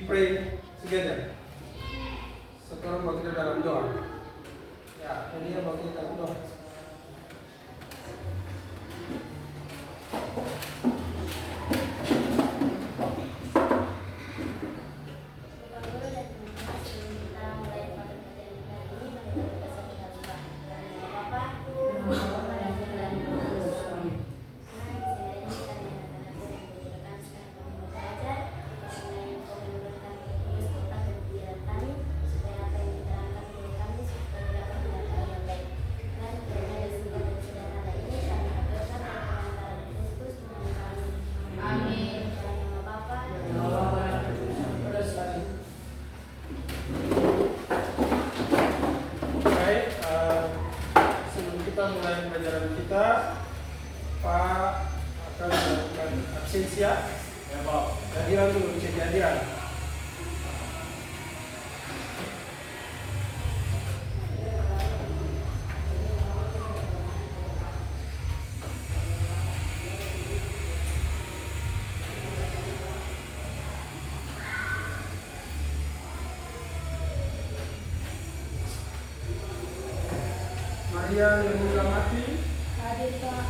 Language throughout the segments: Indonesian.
we pray together. Sekarang bagi kita dalam doa. Ya, ini yang bagi kita dalam doa. Kehadiran dulu, bisa kehadiran. Maria yang mulia mati. Hadir Pak.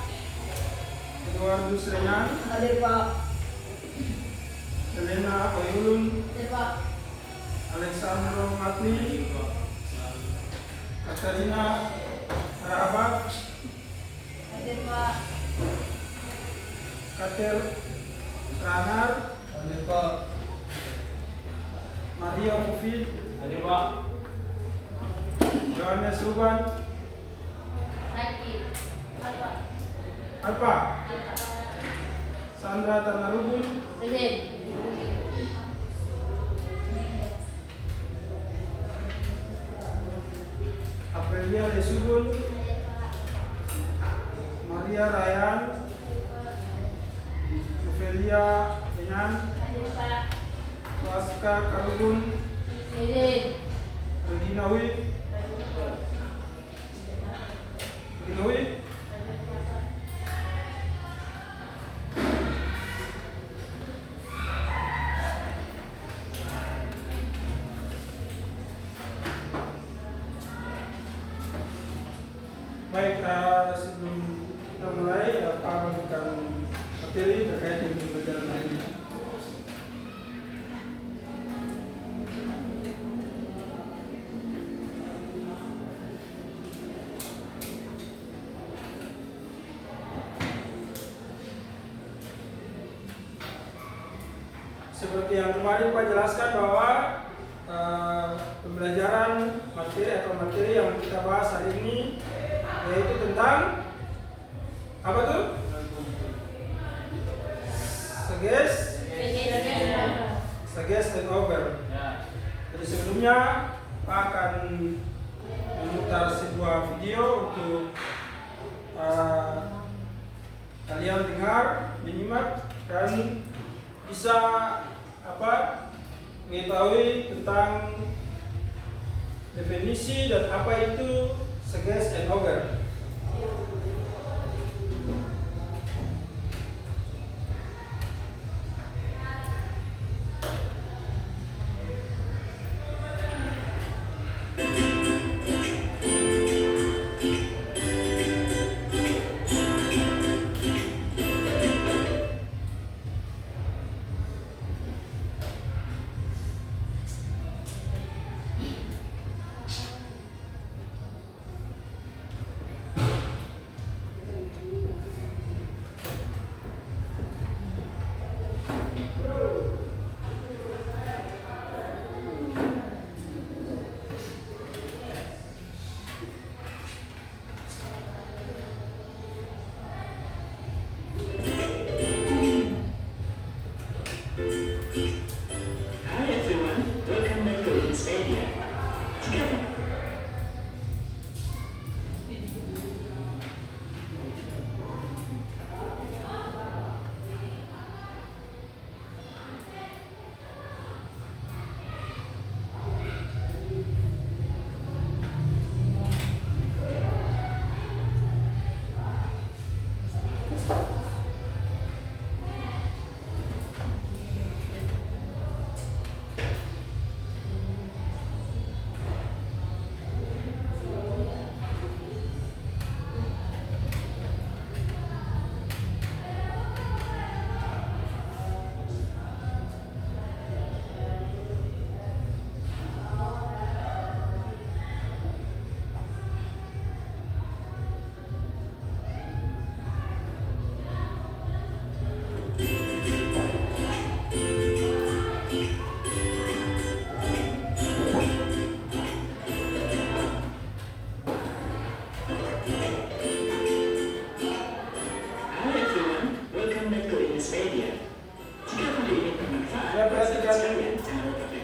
Eduardus Renan. Hadir Pak. Elena Oyulun. Hadir Pak. Alexandro Matli. Katarina Rahabat. Hadir Pak. Kater Ranar. Hadir Pak. Maria Mufid. Hadir Pak. Yohanes Ruban. Hadir. Alpa. Sandra Tanarubun. Hadir. Aprilia Lesubun. Maria Ryan. Ofelia Enan. Hadir Pak. Waska Karubun. Hadir. Regina Wi. Regina Wi. Baik, sebelum kita mulai, Pak memberikan materi terkait dengan pembelajaran hari ini. Seperti yang kemarin Pak jelaskan bahwa pembelajaran materi yang kita bahas hari ini yaitu tentang apa tuh? Suggest and over. Jadi sebelumnya Pak akan memutar sebuah video untuk kalian dengar, menyimak dan bisa mengetahui tentang definisi dan apa itu suggest and over.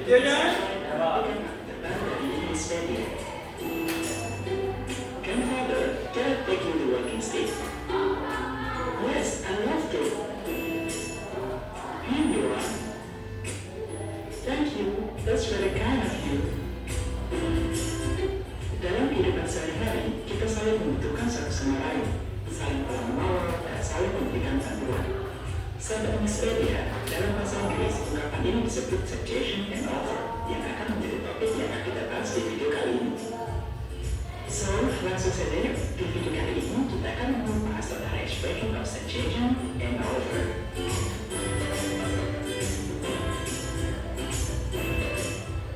videonya. Can father take you to working stick? Yes, I love to. Here you are. Thank you, that's very kind of you. Dalam kehidupan sehari-hari, kita saling membutuhkan satu sama lain, saling tolong-menolong, dan saling memberikan bantuan. Sahabat Amispedia, dalam bahasa Inggris, ungkapan ini disebut suggestion and offer, yang akan menjadi topik yang akan kita bahas di video kali ini. So, langsung saja yuk, di video kali ini kita akan membahas tentang expression of suggestion and offer.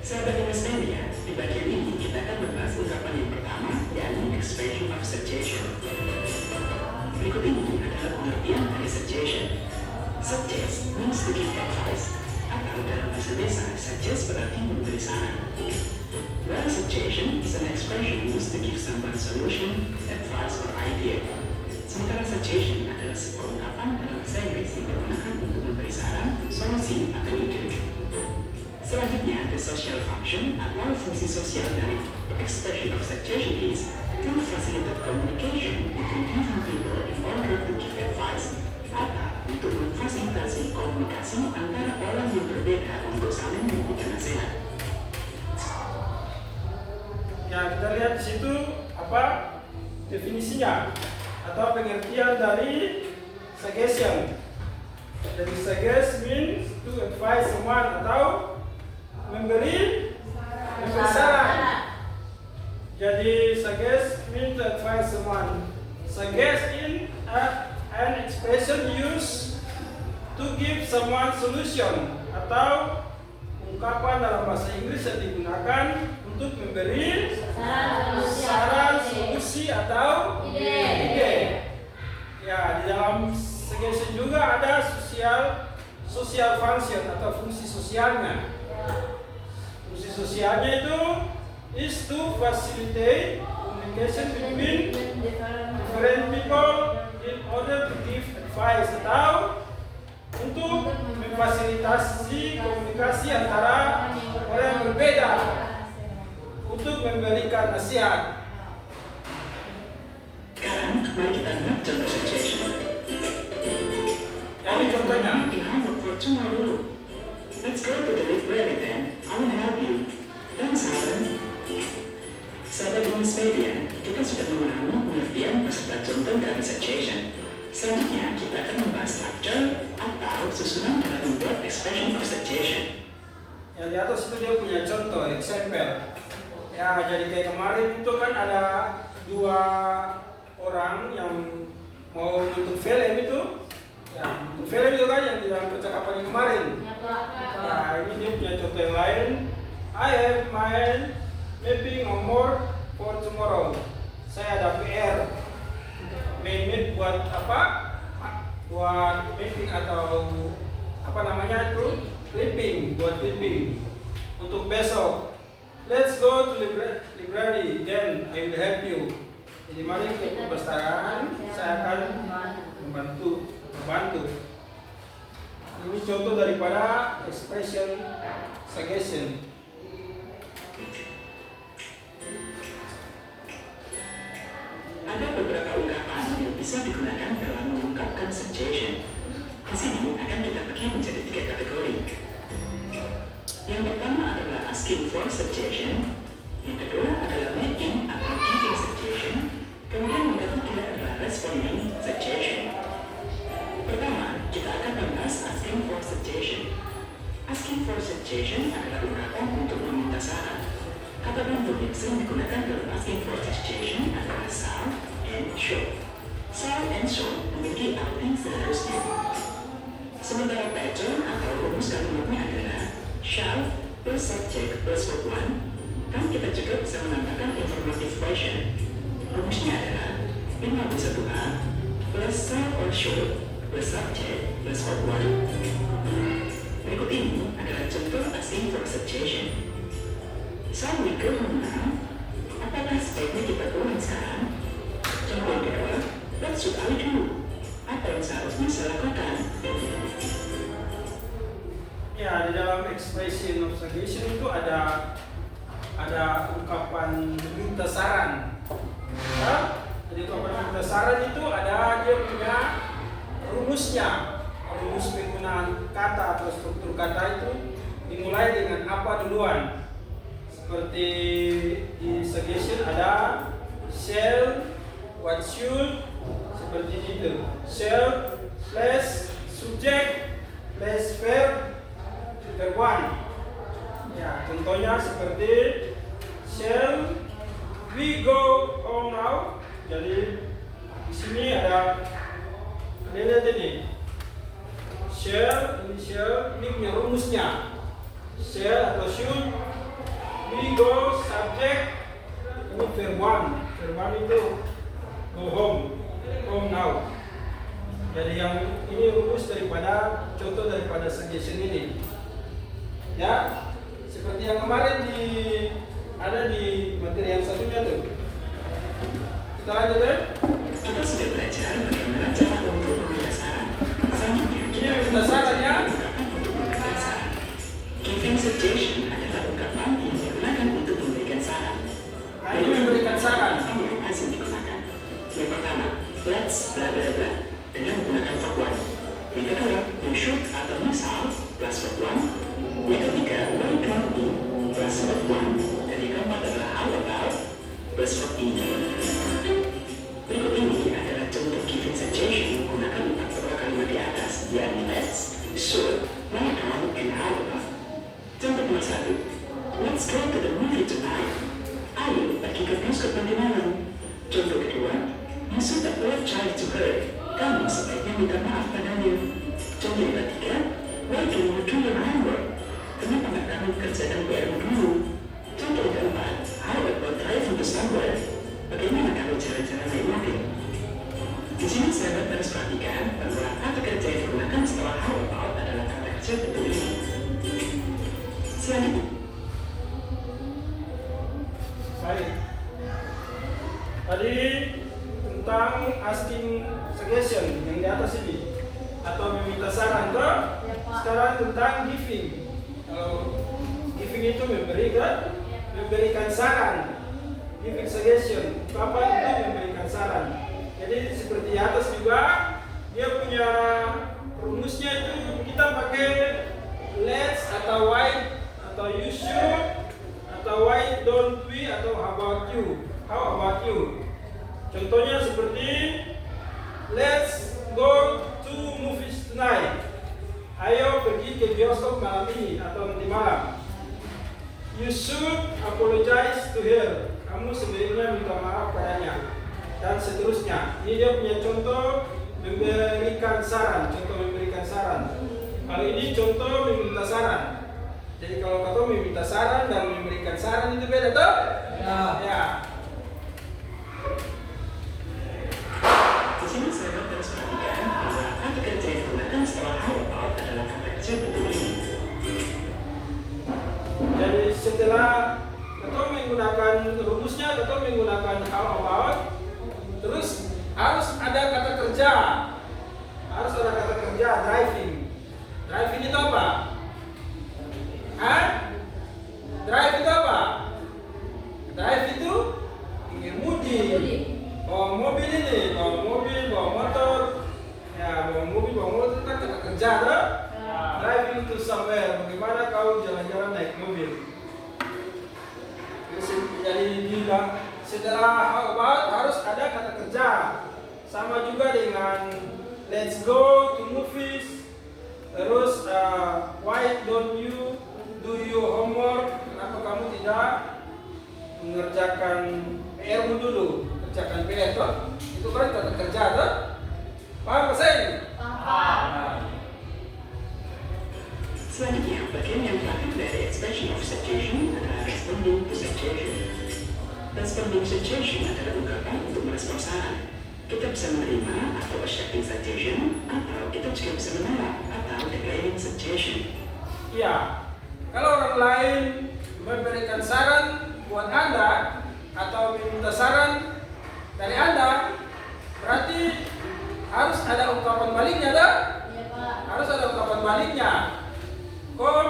Sahabat Amispedia, di bagian ini kita akan membahas ungkapan yang pertama, yakni expression of suggestion. Berikut ini adalah pengertian dari suggestion. Suggest means to give advice, atau dalam bahasa desa, suggest berarti memberi saran. While suggestion is an expression used to give someone solution, advice, or idea. Sementara suggestion adalah sebuah ungkapan dalam bahasa Inggris yang digunakan untuk memberi saran, solusi, atau ide. Selanjutnya, the social function atau fungsi sosial dari expression of suggestion is to facilitate communication between different people in order to give advice, atau untuk memfasilitasi komunikasi antara orang yang berbeda untuk saling memberikan nasihat. Ya, kita lihat di situ apa definisinya atau pengertian dari suggestion. Jadi suggest means to advise someone atau memberi saran. Jadi suggest means to advise someone. Suggest in an expression used to give someone solution atau ungkapan dalam bahasa Inggris yang digunakan untuk memberi saran, solusi atau ide. Ya, di dalam suggestion juga ada social function atau fungsi sosialnya. Fungsi sosialnya itu is to facilitate communication between different people in order to give advice atau untuk memfasilitasi komunikasi antara orang yang berbeda untuk memberikan nasihat. Sekarang, mari kita lihat contoh suggestion. Ini contohnya. For tomorrow. Let's go to the library then. I will help you. Thanks, Alan. Sahabat Amispedia, kita sudah memahami pengertian beserta contoh dari suggestion. Selanjutnya, kita akan membahas structure atau susunan dalam membuat expression of suggestion. Yang di atas itu dia punya contoh, example. Ya, jadi kayak kemarin itu kan ada dua orang yang mau nonton film itu. Ya, nonton film itu kan yang di dalam percakapan yang kemarin. Nah, ini dia punya contoh yang lain. I have my mapping homework for tomorrow. Saya ada PR. Main buat apa? Buat mapping atau apa namanya itu? Clipping, buat clipping untuk besok. Let's go to library, then I will help you. Jadi mari ke perpustakaan, saya akan membantu. Ini contoh daripada expression suggestion. Ada beberapa ungkapan yang bisa digunakan dalam mengungkapkan suggestion. Di sini akan kita bagi menjadi 3 kategori. Yang pertama adalah asking for suggestion, yang kedua adalah making atau giving suggestion, kemudian yang ketiga adalah responding suggestion. Pertama, kita akan membahas asking for suggestion. Asking for suggestion adalah ungkapan untuk meminta saran. Kata bentuk yang sering digunakan dalam asking for suggestion adalah shall and should. Shall and should memiliki arti seharusnya. Sementara pattern atau rumus kalimatnya adalah shall plus subject plus verb one. Kan kita juga bisa menambahkan informative question. Rumusnya adalah 5+1a plus shall or should plus subject plus verb one. Berikut ini adalah contoh asking for suggestion. Shall we go home now? Apakah sebaiknya kita pulang sekarang? Contoh yang kedua, what should I do? Apa yang seharusnya saya lakukan? Ya, di dalam expression of suggestion itu ada ungkapan minta saran. Ya? Jadi ungkapan minta saran itu ada dia punya rumusnya. Rumus penggunaan kata atau struktur kata itu dimulai dengan apa duluan. Seperti di suggestion ada shall, what should, seperti itu. Shall plus subject plus verb verb one. Ya, contohnya seperti shall we go home now. Jadi di sini ada lihat ini. Shall, ini punya rumusnya. Shall atau should, we go subject, ini verb one. Verb one itu go home now. Jadi yang ini rumus daripada contoh daripada suggestion ini. Ya, seperti yang kemarin ada di materi yang satunya tuh. Kita lanjut ya. Kita sudah belajar bagaimana cara untuk meminta saran. Selanjutnya, Ini minta saran ya. Giving suggestion adalah ungkapan yang digunakan untuk memberikan saran. Nah, ini memberikan saran. Yang asing digunakan. Yang pertama, let's bla bla bla dengan menggunakan verb one. Yang kedua, you should atau misal plus verb one. Yang ketiga, why don't we plus verb one. Dan yang keempat adalah how about plus verb ini. Berikut ini adalah contoh giving suggestion menggunakan empat beberapa kalimat di atas, yakni let's, should, why don't, and how about. Contoh nomor 1, let's go to the movie tonight. Ayo pergi ke bioskop nanti malam. Contoh kedua, you should apologize to her. Kamu sebaiknya minta maaf padanya. Contoh yang ketiga, why don't you do your homework? Kenapa nggak kamu kerjakan PR-mu dulu? Contoh yang keempat, how about driving to somewhere? Bagaimana kalau cara-cara naik mobil? Di sini sahabat harus perhatikan bahwa kata kerja yang digunakan setelah how about adalah kata kerja bentuk ini. Selanjutnya, Baik. Tadi tentang asking suggestion yang di atas ini atau meminta saran tuh. Sekarang tentang giving. Kalau giving itu memberikan saran. Giving suggestion, apa itu memberikan saran. Jadi seperti di atas juga dia punya rumusnya itu kita pakai let's atau why atau you should atau why don't we atau how about you. Contohnya seperti let's go to movies tonight. Ayo pergi ke bioskop malam ini atau nanti malam. You should apologize to her. Kamu sebaiknya minta maaf padanya. Dan seterusnya. Ini dia punya contoh memberikan saran. Kalau ini contoh meminta saran. Jadi kalau kata meminta saran dan memberikan saran itu beda toh? Ya. di sini sahabat harus perhatikan bahwa kata kerja yang digunakan setelah how about adalah kata kerja bentuk ini. Jadi setelah kata menggunakan rumusnya, kata menggunakan how about, terus harus ada kata kerja. Driving. Driving itu apa? Drive itu apa? Drive itu mengemudi. Bawa mobil ini, bawa motor. Ya, bawa mobil itu kan kata kerja, kan? Driving to somewhere. Bagaimana kau jalan-jalan naik mobil? Jadi setelah how about harus ada kata kerja. Sama juga dengan let's go to movies. Terus why don't you do your homework? Kenapa kamu tidak mengerjakan PR-mu dulu? Kerjakan PR toh? Itu kan kata kerja toh? Paham Pak Sen? Paham. Selanjutnya, bagian yang terakhir dari expression of suggestion adalah responding to suggestion. Responding suggestion adalah ungkapan untuk merespon saran. Kita bisa menerima atau accepting suggestion, atau kita juga bisa menolak atau declining suggestion. Iya. Kalau orang lain memberikan saran buat Anda atau meminta saran dari Anda, berarti harus ada ungkapan baliknya, dah? Iya, Pak. Harus ada ungkapan baliknya. Kau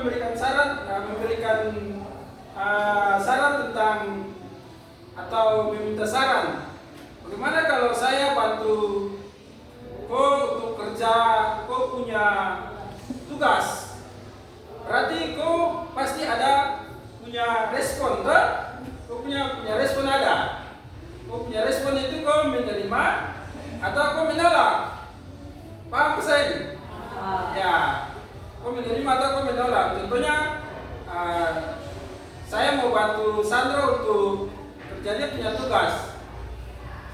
memberikan saran, saran tentang atau meminta saran. Bagaimana kalau saya bantu kau untuk kerja, kau punya tugas? Berarti kau pasti ada punya respon, kan? Kau punya respon ada. Kau punya respon itu kau menerima atau kau menolak? Paham saya? Ya, kau menerima atau kau menolak? Contohnya, saya mau bantu Sandro untuk kerjanya punya tugas.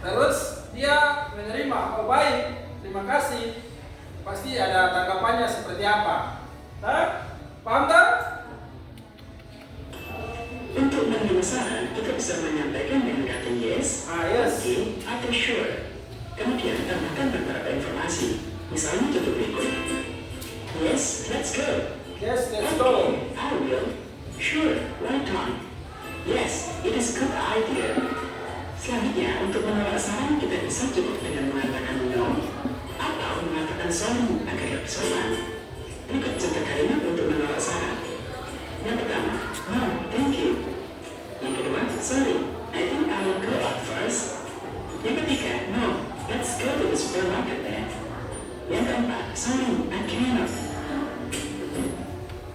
Terus dia menerima, oh baik, terima kasih. Pasti ada tanggapannya seperti apa? Nah, paham tak? Untuk menerima saran, kita bisa menyampaikan dengan kata yes, Yes. okay, atau sure. Kemudian tambahkan beberapa informasi. Misalnya contoh berikut. Yes, let's go. Yes, let's go. Okay, I will. Sure, right on. Yes, it is good idea. Selanjutnya, untuk menolak saran, kita bisa cukup dengan mengatakan no atau mengatakan sorry agar lebih sopan. Berikut contoh kalimat untuk menolak saran. Yang pertama, no, thank you. Yang kedua, sorry, I think I will go out first. Yang ketiga, no, let's go to the supermarket then. Yang keempat, sorry, I cannot.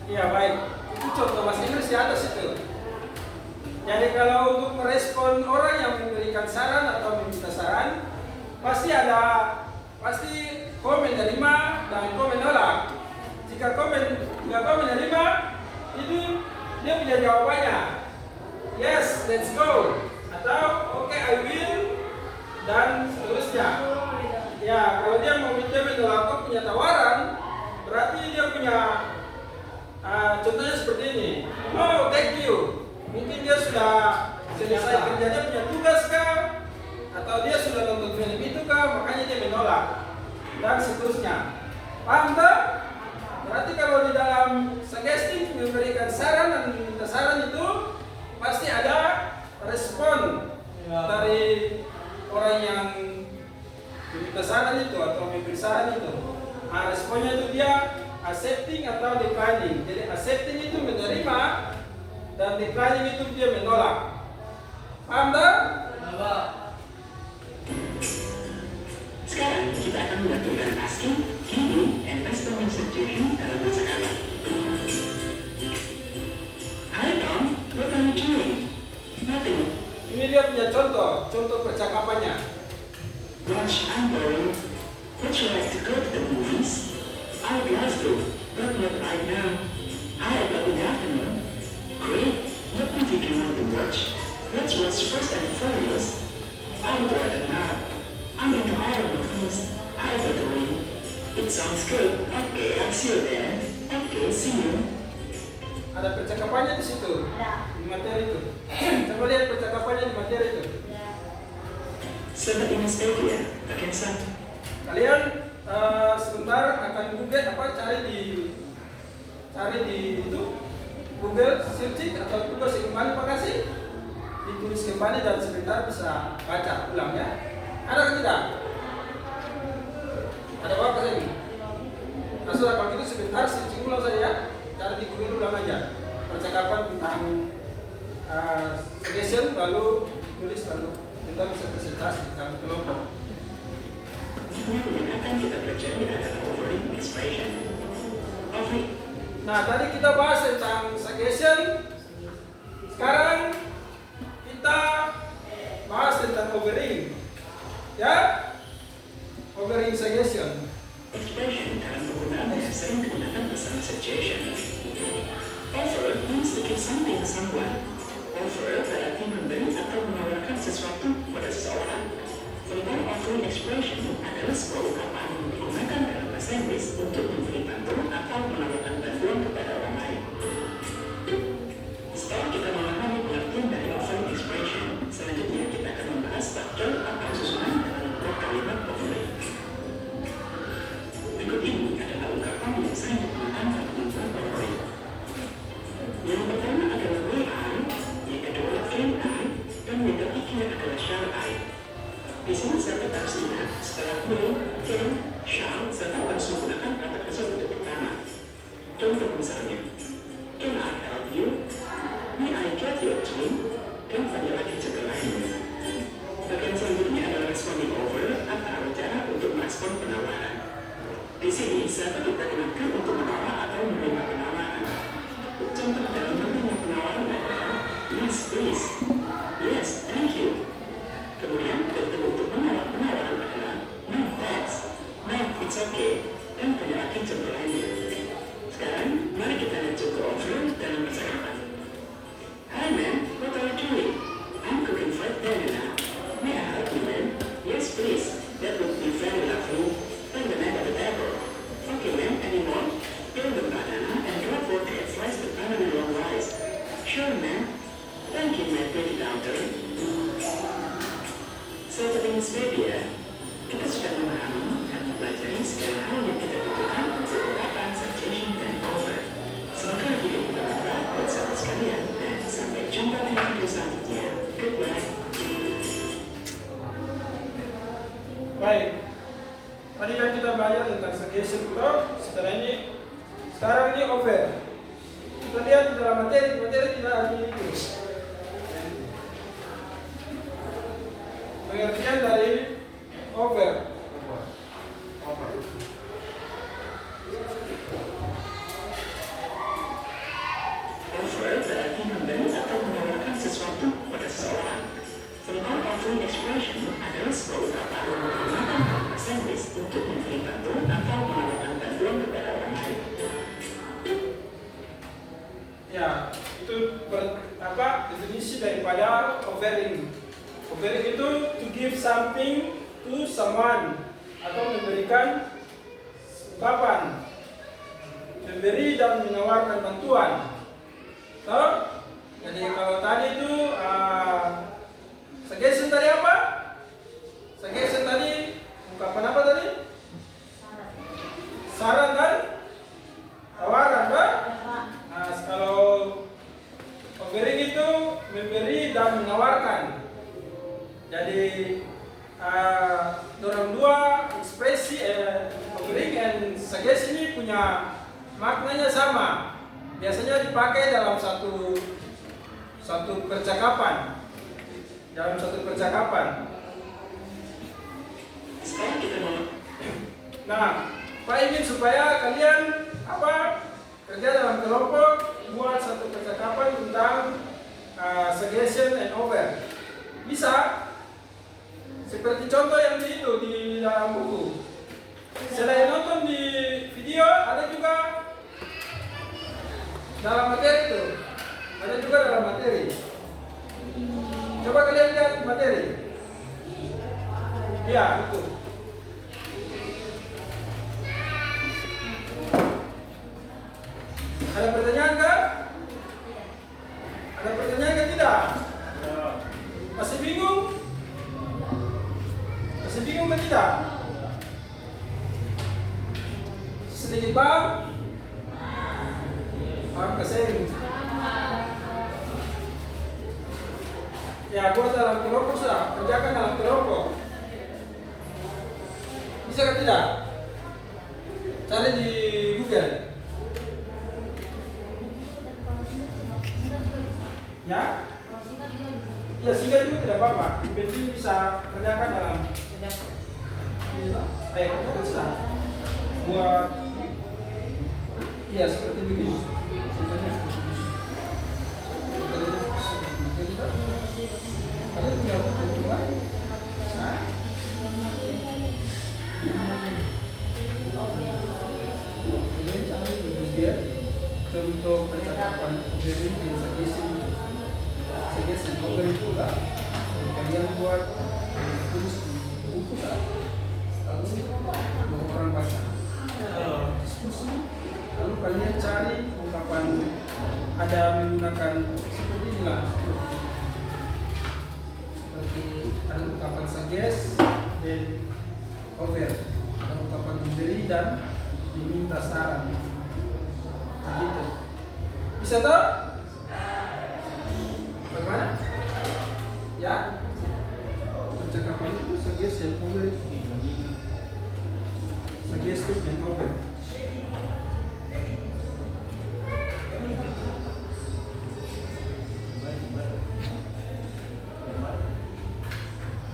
Iya baik, itu contoh bahasa Inggris di atas itu. Jadi kalau untuk merespon orang yang memberikan saran atau meminta saran, pasti kau menerima dan kau menolak. Jika kau menerima, itu dia punya jawabannya. Yes, let's go. Atau okay, I will, dan seterusnya. Ya, kalau dia menolak kau punya tawaran, berarti dia punya contohnya seperti ini. Oh, thank you. Mungkin dia sudah selesai kerjanya punya tugas kah? Atau dia sudah nonton film itu kah? Makanya dia menolak. Dan seterusnya. Paham tak? Berarti kalau di dalam suggesting memberikan saran dan meminta saran itu pasti ada respon dari orang yang meminta saran itu atau memberi saran itu. Nah, responnya itu dia accepting atau declining. Jadi accepting itu menerima dan declining itu dia menolak. Paham tak? Sekarang kita akan mengaturkan asking, giving, and responding situation dalam bahasa kata. Hi Tom, what are you doing? Nothing. Ini dia punya contoh percakapannya. Gosh, I'm boring. Would you like to go to the movies? I would love to, but not right now. How about in the afternoon? Great. What movie do you want to watch? Let's watch Fast and Furious. I would rather not. I'm into horror movies. How about the way? It sounds good. Okay, I'll see you there. Okay, see you. Ada percakapannya di situ. Ada. Di materi itu. Coba lihat percakapannya di materi itu. Selamat ini Stevia, pakai satu. Kalian sebentar akan Google cari di itu Google searching atau tugas kembali makasih ditulis kembali dan sebentar bisa baca ulang ya. Ada atau tidak? Ada apa ini? Nah, sudah kalau gitu sebentar searching ulang saja ya. Cari di Google ulang aja percakapan tentang suggestion lalu tulis lalu kita bisa presentasi dalam kelompok. Yang akan kita pelajari adalah offering expression. Nah, tadi kita bahas tentang suggestion. Sekarang kita bahas tentang offering. Ya? Offering suggestion. Expression dalam penggunaan yang sering digunakan bersama suggestion. Offer means to give something to someone. Offer berarti memberi atau menawarkan sesuatu kepada seseorang. Sementara offering expression adalah sebuah ungkapan yang digunakan dalam bahasa Inggris untuk memberi bantuan atau menawarkan bantuan kepada orang lain. Setelah kita memahami pengertian dari offering expression, selanjutnya kita akan membahas struktur atau susunan dalam bentuk kalimat offering. Berikut ini adalah ungkapan yang sering digunakan dalam membuat offering. Yang pertama adalah will I, yang kedua can I, dan yang ketiga adalah shall I. Di sini sahabat harus ingat, setelah will, can, shall, serta langsung gunakan kata kerja untuk pertama. Contoh misalnya, bisa kita gunakan untuk menolak atau menerima penawaran. Contoh dalam bentuk penawaran adalah yes please, yes thank you. Kemudian bentuk untuk menolak penawaran adalah no thanks, no it's okay, dan banyak lagi contoh lainnya. Sekarang mari kita lihat contoh offer dalam percakapan. Hi man, what are you doing? I'm cooking fried banana. May I help you man? Yes please, that would be very lovely. Bring the man at the table. Okay man, any more? Peel the banana and drop water and slice the banana long rice. Sure man. Thank you my pretty daughter. Settings media, kita sudah memahami dan mempelajari segala hal yang kita butuhkan untuk ungkapan suggestion dan offer. Semoga video ini bermanfaat buat sahabat sekalian dan sampai jumpa di video selanjutnya. Goodbye. Baik, tadi kan kita belajar tentang suggestion blog. Sekarang ini offer. Kita lihat di dalam materi kita hari ini. Pengertian dari offer. Offer berarti memberi atau menawarkan sesuatu pada seseorang. Tentang offering expression adalah sebuah ungkapan menggunakan bahasa Inggris untuk memberi bantuan atau menawarkan bantuan kepada orang lain. Ya, itu definisi daripada offering. Offering itu to give something to someone atau memberikan ungkapan, memberi dan menawarkan bantuan. Jadi kalau tadi itu suggestion tadi apa? Suggestion tadi ungkapan apa tadi? Saran dan tawaran, Pak. Nah, kalau offering itu memberi dan menawarkan. Jadi orang dua ekspresi offering and suggestion ini punya maknanya sama. Biasanya dipakai dalam satu percakapan. Sekarang kita mau Nah, Pak ingin supaya kalian kerja dalam kelompok buat satu percakapan tentang suggestion and offer. Bisa seperti contoh yang di dalam buku. Selain nonton di video, ada juga dalam materi itu. Ada juga dalam materi. Coba kalian lihat materi. Ya, itu. Ada pertanyaan kah? Ada pertanyaan kah tidak? Masih bingung? Masih bingung kah tidak? Sedikit paham? Paham kesini? Ya, buat dalam kelompok sudah, kerjakan dalam kelompok. Bisa kah tidak? Cari di Google. Ya? Ya, singkat itu tidak apa-apa. Yang penting bisa kerjakan dalam. Ayo, kerjakan sudah. Buat, ya seperti begini. Kalian punya buku kan? Nah. Ini cari kemudian contoh percakapan dari suggestion over itu lah. Kalian buat tulis buku lah. Lalu orang baca. Diskusi. Lalu kalian cari ungkapan ada menggunakan seperti inilah. Ada ungkapan suggest dan offer, ada ungkapan memberi dan diminta saran. Begitu. Bisa tahu? Bagaimana? Ya? Percakapan itu suggest dan offer. Suggest dan offer.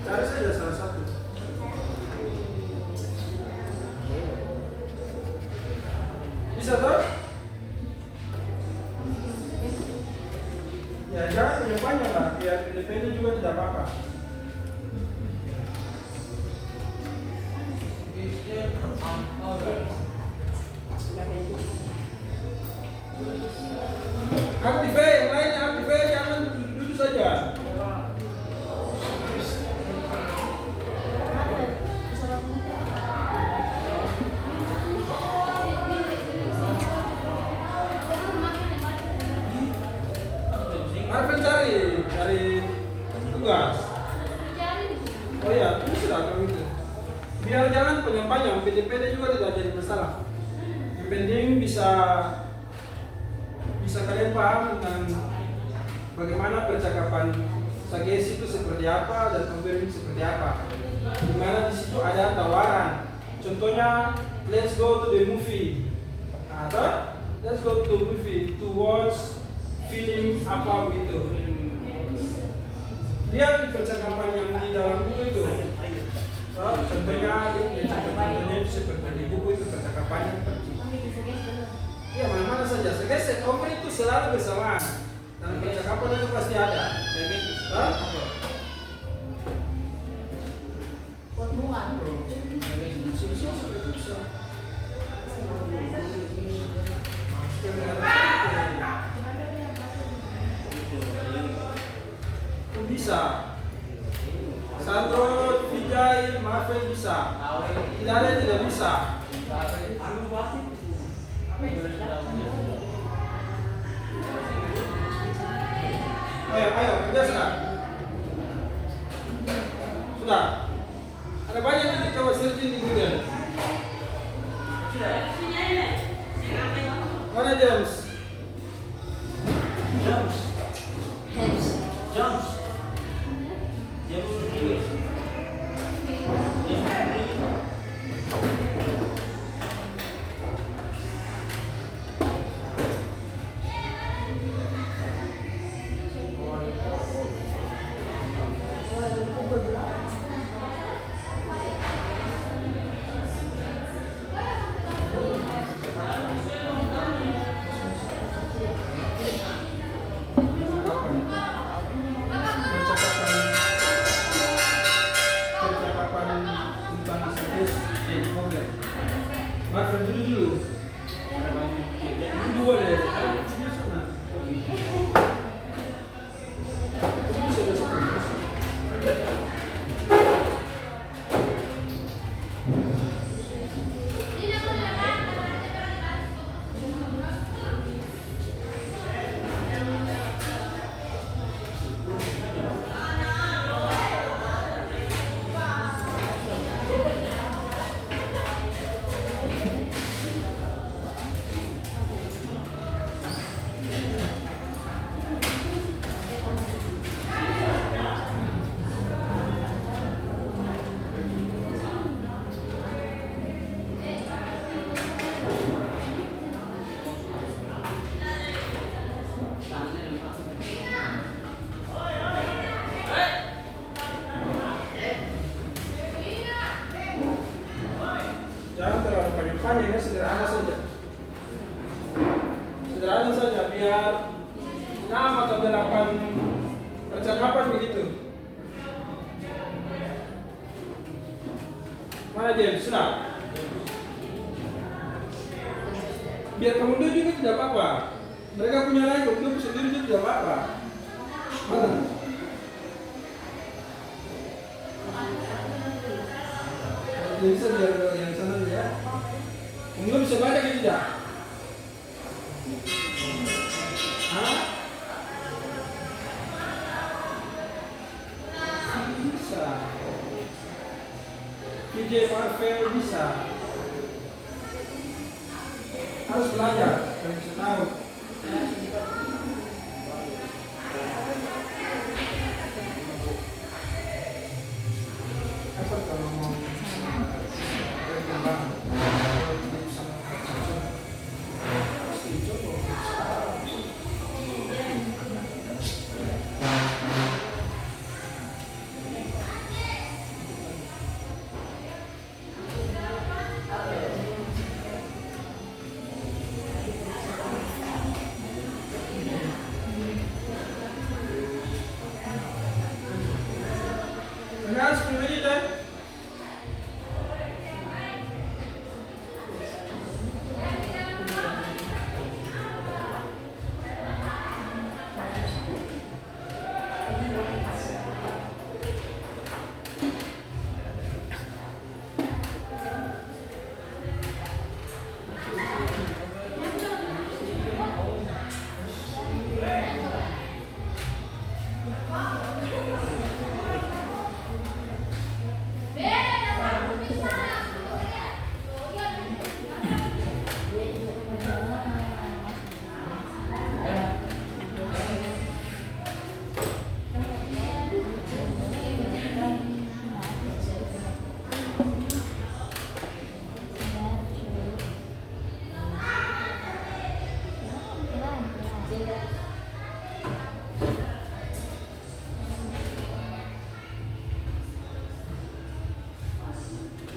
Cari saja salah satu. Ya jangan panjang lah, biar independen juga tidak apa-apa. Aktif yang lain aktif jangan duduk saja. Marvel cari tugas. Oh ya, itu sudah kalau itu. Biar jangan panjang-panjang, PDPD juga tidak jadi masalah. Yang penting bisa kalian paham tentang bagaimana percakapan Sagesi itu seperti apa dan pemberi seperti apa. Dimana di situ ada tawaran. Contohnya, let's go to the movie. Atau let's go to the movie to watch film apa gitu. Lihat di percakapan yang di dalam buku itu. Contohnya itu seperti di buku itu percakapannya seperti. Ya mana-mana saja. Sagesi open itu selalu bersamaan. Dan percakapan itu pasti ada. Bisa. Sandro, Vijay, Marvel bisa. Tidak ada yang tidak bisa. Ayo, kerja sudah. Sudah. Ada banyak yang coba searching di Google. Mana James? Marvel dulu. Dua deh. Jangan terlalu panjang-panjang, sederhana saja. Sederhana saja, biar 6 atau 8 percakapan begitu. Mana James? Sudah? Biar kamu juga tidak apa-apa. Mereka punya lagi, kamu sendiri juga tidak apa-apa. Mana? Bisa biar yang sana ya. Kamu bisa baca gitu tidak? Hah? Bisa. PJ Marvel bisa. Harus belajar, harus bisa tahu. Apa kalau mau berkembang?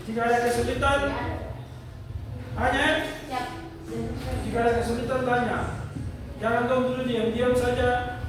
Jika ada kesulitan, hanya Siap. jika ada kesulitan tanya. Jangan dong dulu diam-diam saja.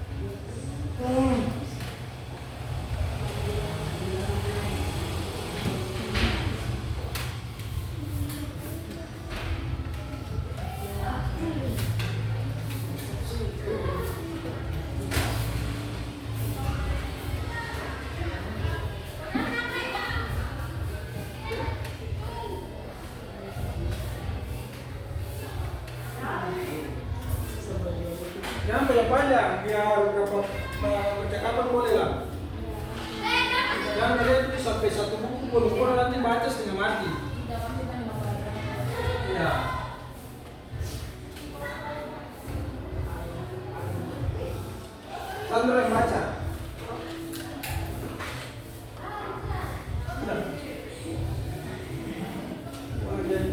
Jangan panjang-panjang, biar dapat percakapan boleh lah. Jangan kalian itu sampai satu buku boleh nanti baca setengah mati. Ya. Sandra yang baca. Sudah. Wah, jadi.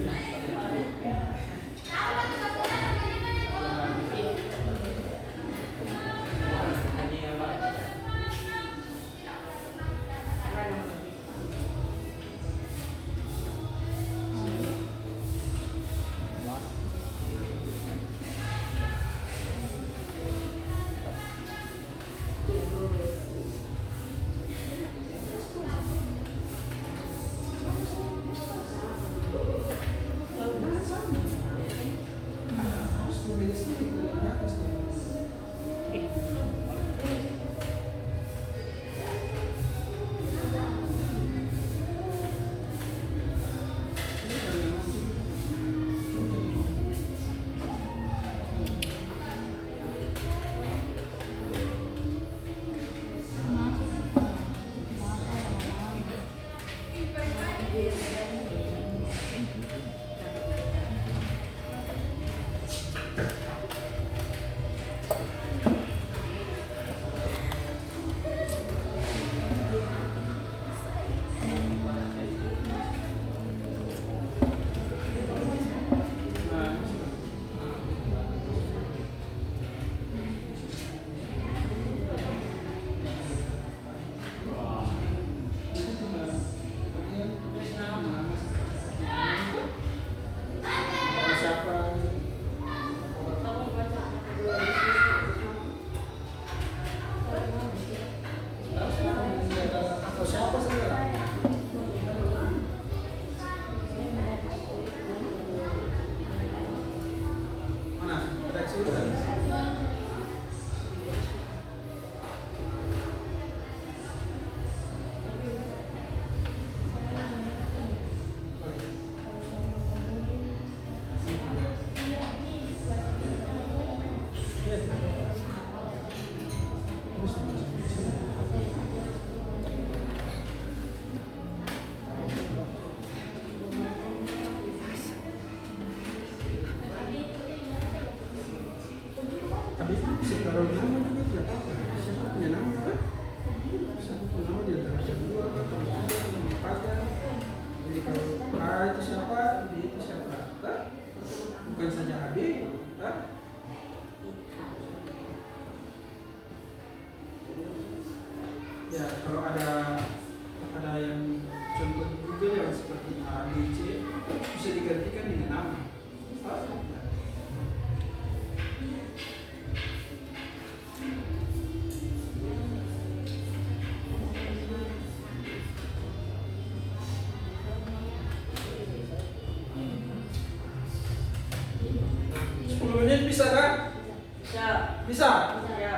Kalau di nama juga tidak apa-apa. Siapa punya nama kan? Siapa punya nama dia antara kedua atau empatnya. Jadi kalau A itu siapa, B itu siapa, kan? Bukan saja AB, kan? Ya kalau ada yang contoh di Google yang seperti A, B, C bisa digantikan dengan nama. Bisa kan? Bisa. Bisa? Ya.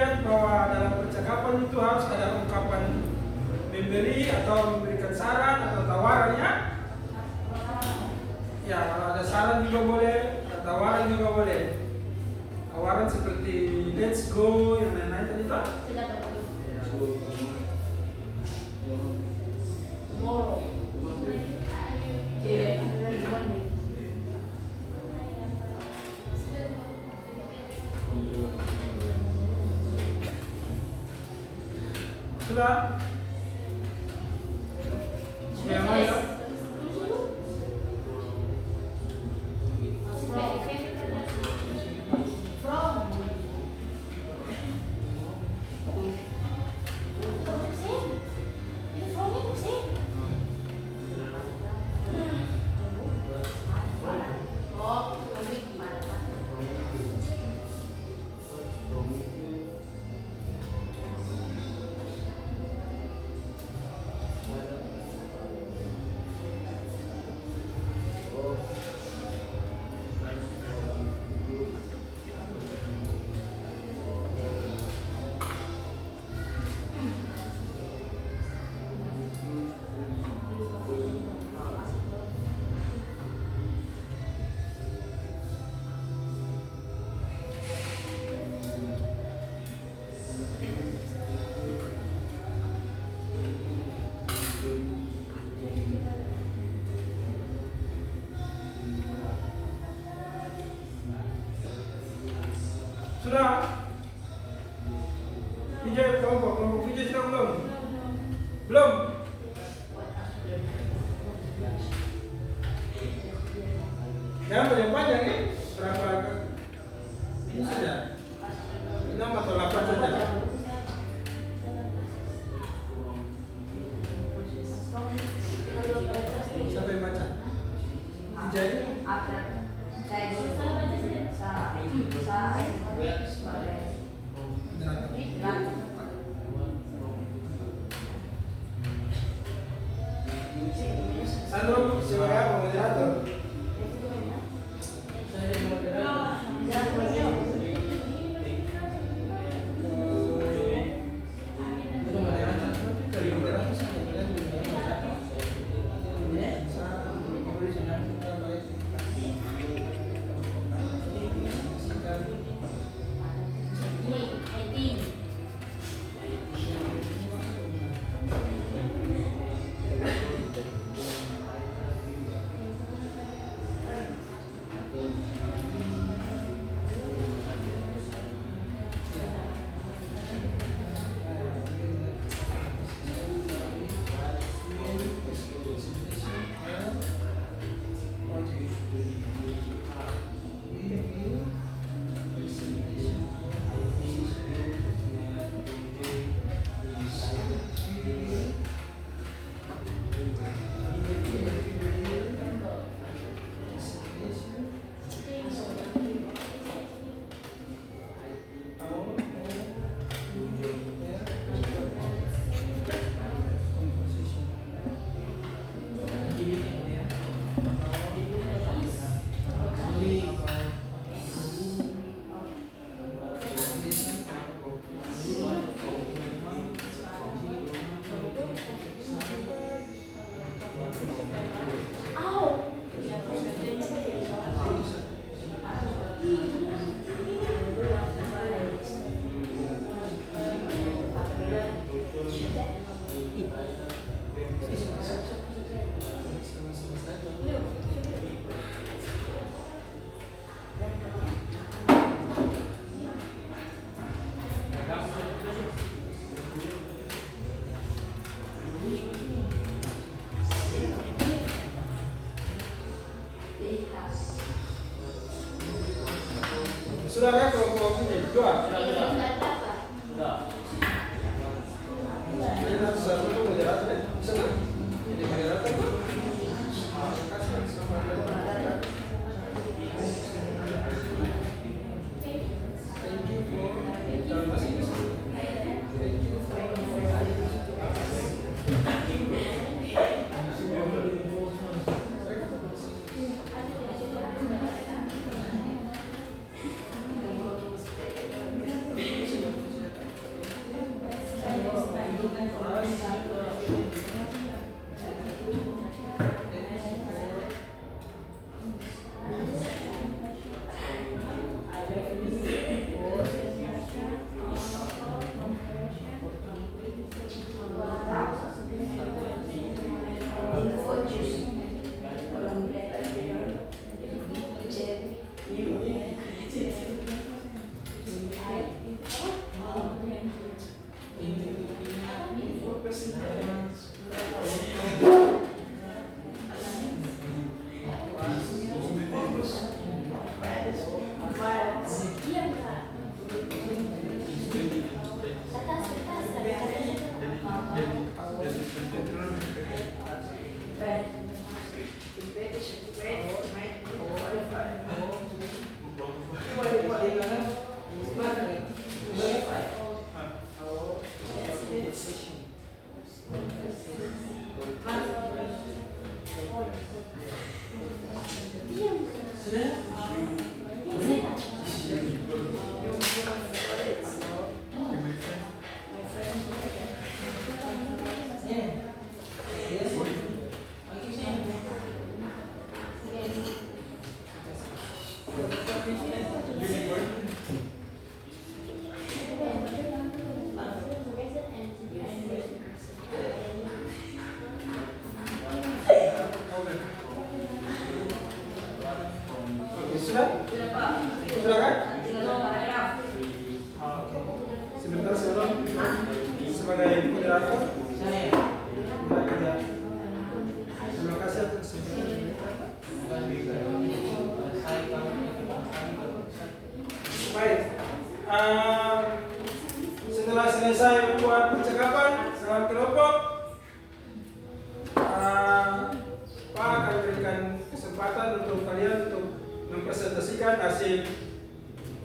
lihat bahwa dalam percakapan itu harus ada ungkapan memberi atau memberikan saran atau tawaran ya. Ya, kalau ada saran juga boleh, ada tawaran juga boleh. Tawaran seperti let's go, yang lain-lain tadi tak? Sudah bagus. Tomorrow. Yeah. Sudah? Sudah yang mana? Sudah? Vijay, kelompok Vijay sudah belum? Belum? Jangan panjang-panjang ya? Berapa? Ini saja? 6 atau 8 saja? Siapa yang baca? Vijay? Sandro sebagai apa moderator? Sudah kan kelompok ini? Dua? Sudah. Ini nanti satu itu moderator ya? Bisa nggak? Jadi moderator tuh? Sudah? Sudah kan? Sebentar sebelum sebagai moderator. Terima kasih atas baik. Setelah selesai membuat percakapan dalam kelompok, Pak akan berikan kesempatan untuk kalian untuk mempresentasikan hasil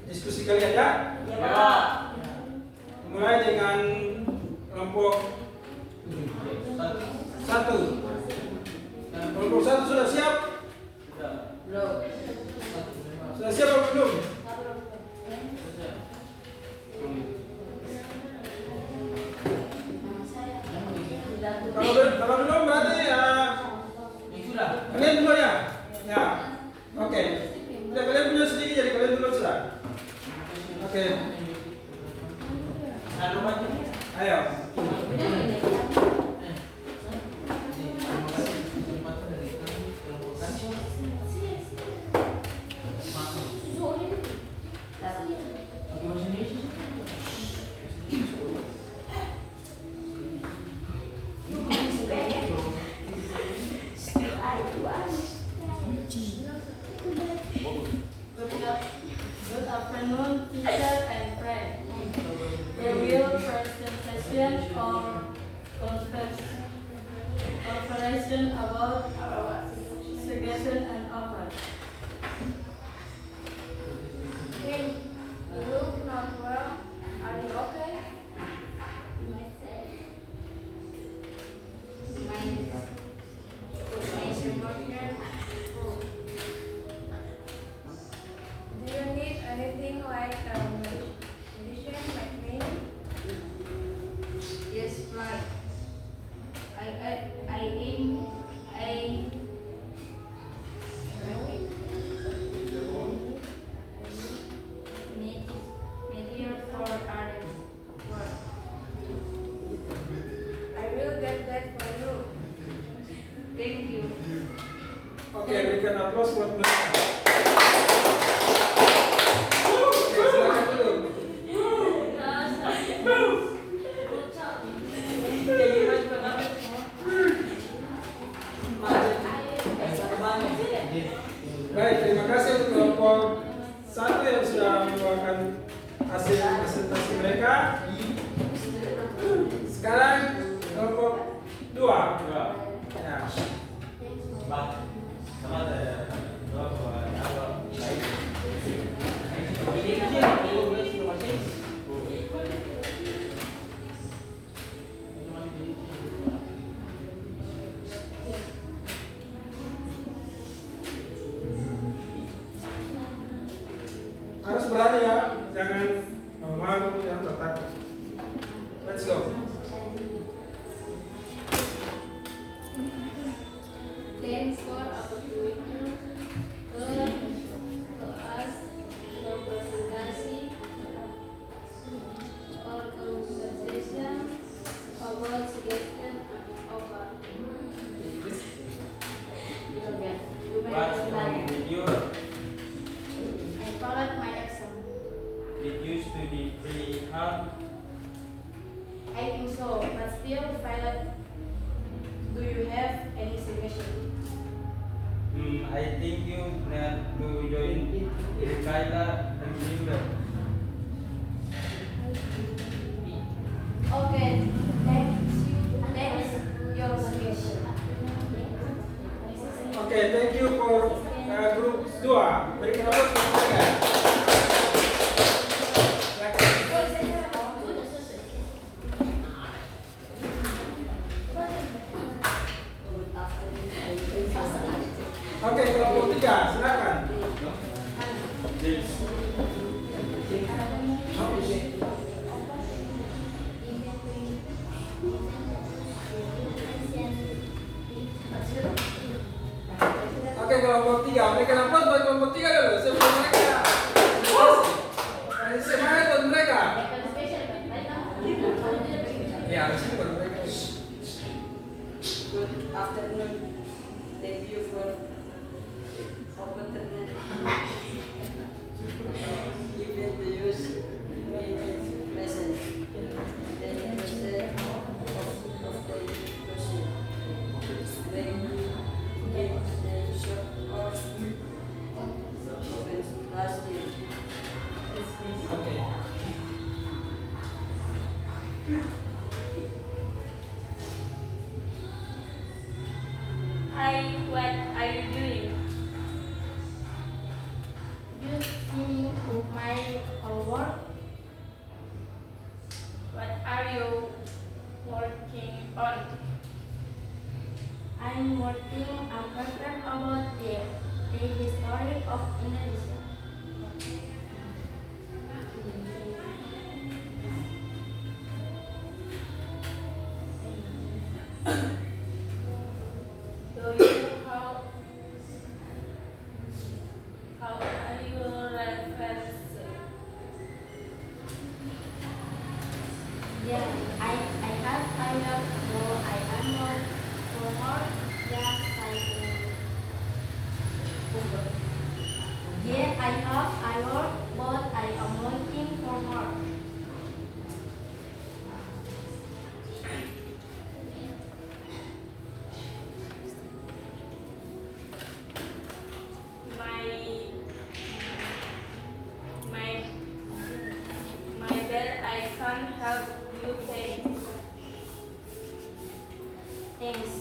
diskusi kalian ya. Ya. Mulai dengan kelompok 1. Kelompok 1 sudah siap? Belum. Sudah siap atau belum? Kalau belum berarti kalian dulu ya. Ya. Oke. Udah kalian punya sedikit jadi kalian dulu sudah. Oke. Ayo. Good afternoon, teacher and friends. The real presentation or conversation about suggestion and offer. Hey, you look not well. Are you okay? Do you need anything like medicine like me? Yes, right. I medium for others. I will get that for you. Thank you. Oke, berikan aplaus buat mereka. Oke, silakan dulu. Baik, terima kasih untuk kelompok 1 yang sudah membawakan hasil presentasi mereka. Sekarang kelompok 2. Ya. Harus berani ya, jangan malu, jangan tertakut. Let's go. Thanks for opportunity to ask for presentation or conversation about suggestion and offer. You may explain. I followed my exam. It used to be pretty hard. I think so, but still failed. Do you have any suggestion? I think you need to join Al-Qaeda and Libya. Okay, thanks your suggestion. Oke, thank you for grup 2. Berikan aplaus buat mereka. Silakan. Oke, kelompok 3, silakan. Oke, kelompok 3. Mereka nampak buat kelompok 3 dulu. Sebelum mereka. Semangat buat mereka. Ya, harus itu buat mereka. Good afternoon. Thank you for opportunity given to use me lesson. The university of the university. When we get the short course open last year. Oke. Hi, what are you doing? You see my homework? What are you working on? I'm working a paper about the history of Indonesia. Do you how are you reference? Yeah, I have fired though I am not for more than Yeah, I have fired but I am looking for more. My bad, I can't help you pay. Thanks.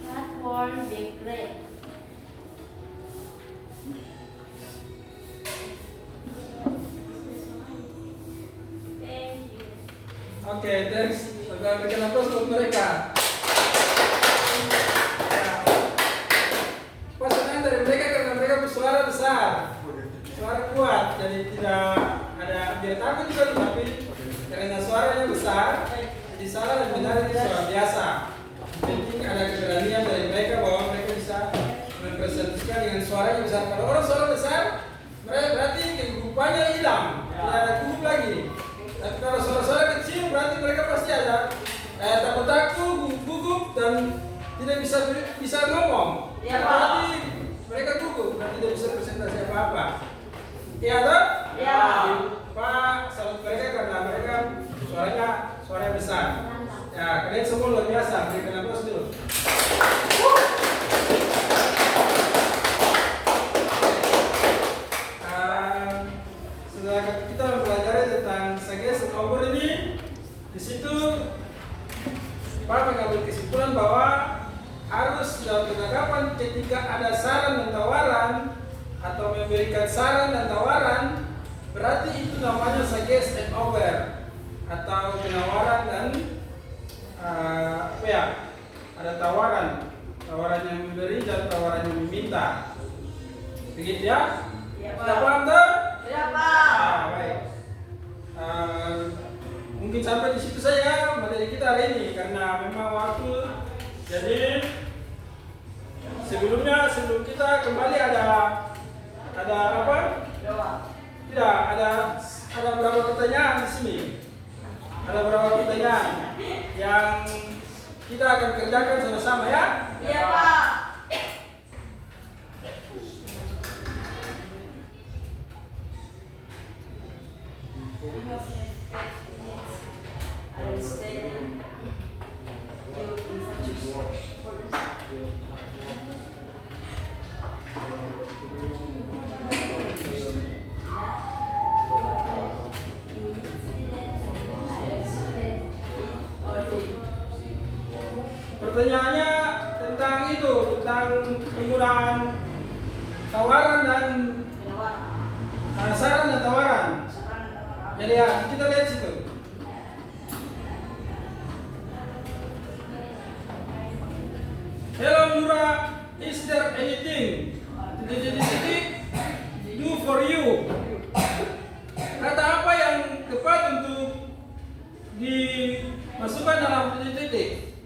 That would be great. Thank you. Oke, thanks. Kita berikan aplaus buat mereka. Pas senang dari mereka karena mereka bersuara besar, suara kuat, jadi tidak ada biar takut juga tapi karena suaranya besar, jadi salah dan benar itu suara biasa. Penting ada keberanian dari mereka bahwa mereka bisa mempresentasikan dengan suaranya besar. Kalau orang suara besar, mereka berarti kegugupannya hilang, tidak ada gugup lagi. Tapi kalau suara-suara kecil berarti mereka pasti ada takut-takut, gugup dan tidak bisa ngomong. Ya, Pak. Berarti mereka gugup dan tidak bisa presentasi apa-apa. Iya toh? Ya. Pak, salut mereka karena mereka suaranya besar. Ya, kalian semua luar biasa. Berikan aplaus dulu. Setelah kita mempelajari tentang sages dan obor ini, di situ Pak mengambil kesimpulan bahwa harus dalam penanggapan ketika ada saran dan tawaran atau memberikan saran dan tawaran, berarti itu namanya sages and over atau penawaran dan ada tawaran yang memberi dan tawaran yang meminta. Begitu ya? Ya, Pak. Sudah paham tuh? Ya, Pak. Baik. Mungkin sampai di situ saja materi kita hari ini karena memang waktu. Jadi sebelum kita kembali ada apa? Doa. Tidak, ada beberapa pertanyaan di sini. Ada beberapa pertanyaan yang kita akan kerjakan sama-sama ya. Iya, Pak. Pertanyaannya tentang penggunaan tawaran dan saran dan tawaran. Jadi ya, kita lihat situ. Hello Nura, is there anything titik-titik do for you. Kata apa yang tepat untuk dimasukkan dalam titik-titik?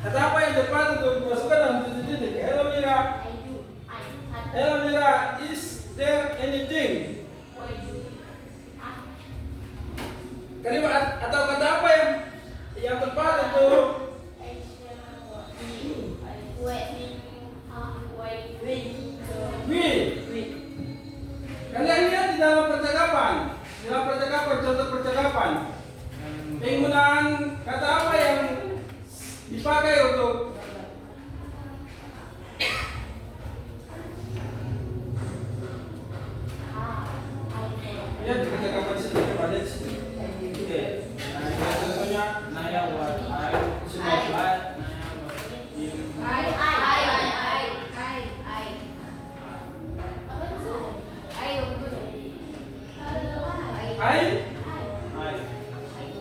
Kata apa yang tepat untuk dimasukkan dalam titik-titik? Hello Mira. Hello Mira, is there anything? Kalimat atau kata apa yang tepat untuk we? Kalian lihat di dalam percakapan, contoh percakapan, penggunaan kata apa yang dipakai untuk lihat di percakapan sini, coba lihat sini. Oke, nah contohnya Naya what I semua what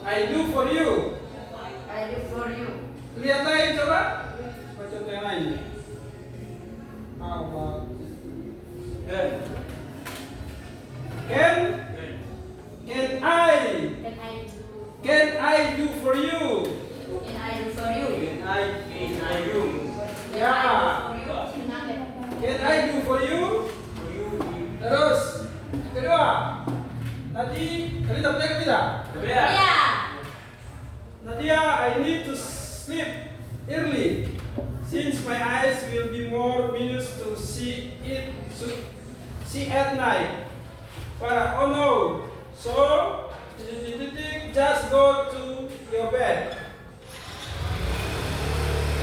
I do for you. I do for you. Lihat lain coba. Coba contoh yang lain. Apa? good Can I do for you? Can I do for you? can I do Ya. Can I do for you? for you Terus kedua. Tadi dapat cek tidak? ya Nadia, I need to sleep early since my eyes will be more minus to see at night. Para oh no, so just go to your bed.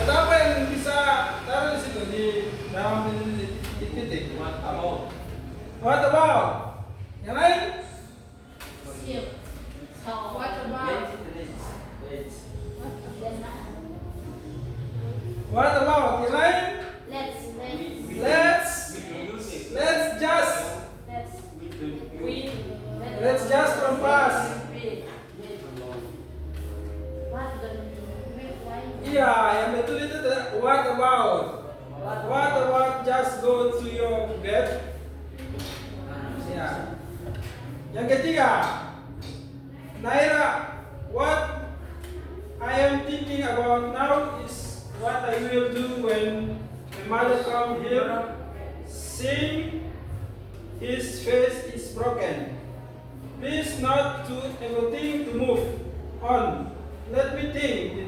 Kata apa yang bisa taruh di situ di dalam titik? what about What about? Yang lain? What about? let's What about? Yang lain? Let's just kompas. Iya, yang betul itu what about? What about just go to your bed? Ya. Yang ketiga, Naira, what I am thinking about now is what I will do when my mother come here, saying his face is broken. Please not to everything to move on. Let me think.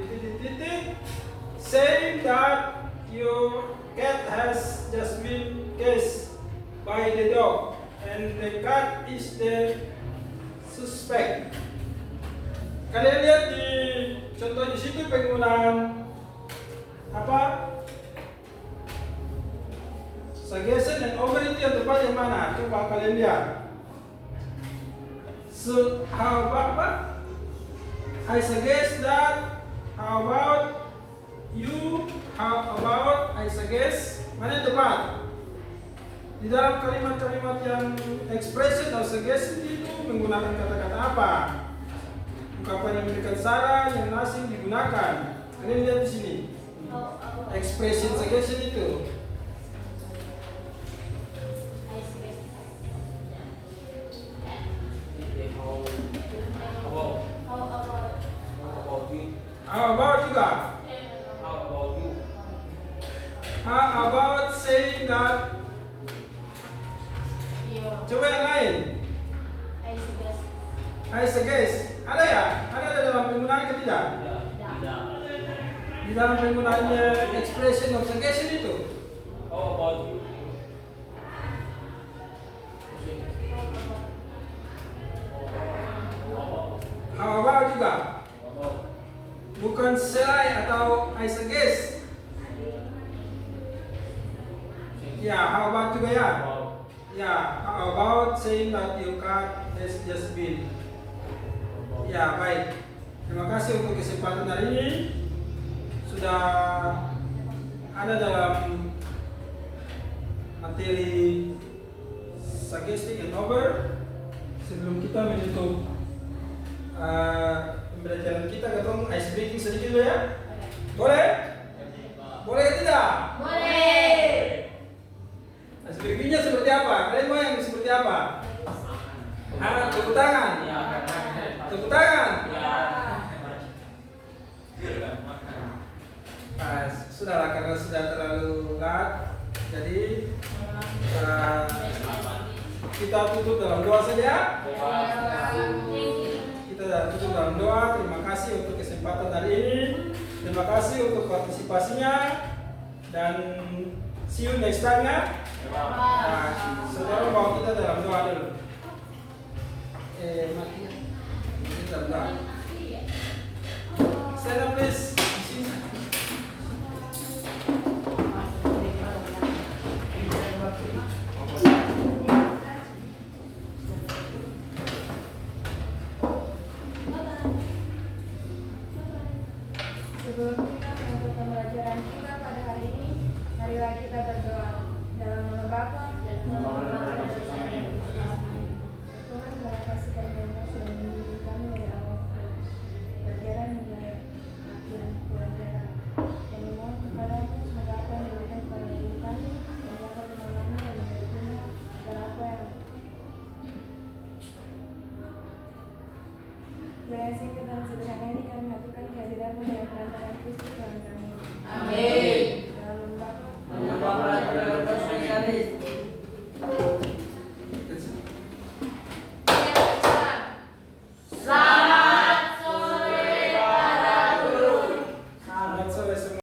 Saying that your cat has just been kissed by the dog and the cat is the suspect. Kalian lihat di contoh di situ penggunaan apa? Suggestion dan over itu yang tepat yang mana? Coba kalian lihat. So how about apa? I suggest that. How about you? How about I suggest? Mana yang tepat? Di dalam kalimat-kalimat yang expression atau suggestion itu menggunakan kata-kata apa? Ungkapan yang memberikan saran, yang asing digunakan. Kalian lihat di sini. Expression suggestion itu. How about juga? How about saying that? Coba yang lain. I suggest. Ada ya? Ada dalam penggunaan ketidak? Di dalam penggunaannya expression of suggestion itu. how about you How about juga? Bukan say atau I suggest. Ya, how about juga ya? Ya, how about saying that your cat has just been. Ya, baik. Terima kasih untuk kesempatan hari ini. Sudah ada dalam materi suggesting and over. Sebelum kita menutup pembelajaran kita, ketemu ice breaking sedikit dulu ya. Boleh? Boleh tidak? tidak? Boleh. Nah, berikutnya seperti apa? Kalian mau yang seperti apa? Tepuk tangan. Tepuk tangan. Nah, sudahlah karena sudah terlalu lat. Jadi kita tutup dalam doa saja. Kita tutup dalam doa. Terima kasih untuk kesempatan hari ini. Terima kasih untuk partisipasinya. Dan see you next time ya. Nah, saudara bawa kita dalam doa dulu. Mati. Kita dalam doa. Stand up please. Sebelum kita menutup pembelajaran kita pada hari ini, marilah kita berdoa dalam nama Bapa dan Nama Tuhan, terima kasih karena sudah mendidik kami dari awal pelajaran hingga akhir pelajaran. Kami mohon kepadamu semoga apa yang diberikan kepada diri kami dan dapat memahami dan mengertinya dan apa yang Kiranya singkat dan sederhana ini kami lakukan kehadiranmu dan perantaraan Kristus Tuhan kami. Amin. Dalam Bapa Nama Bapa dan Nama Tuhan.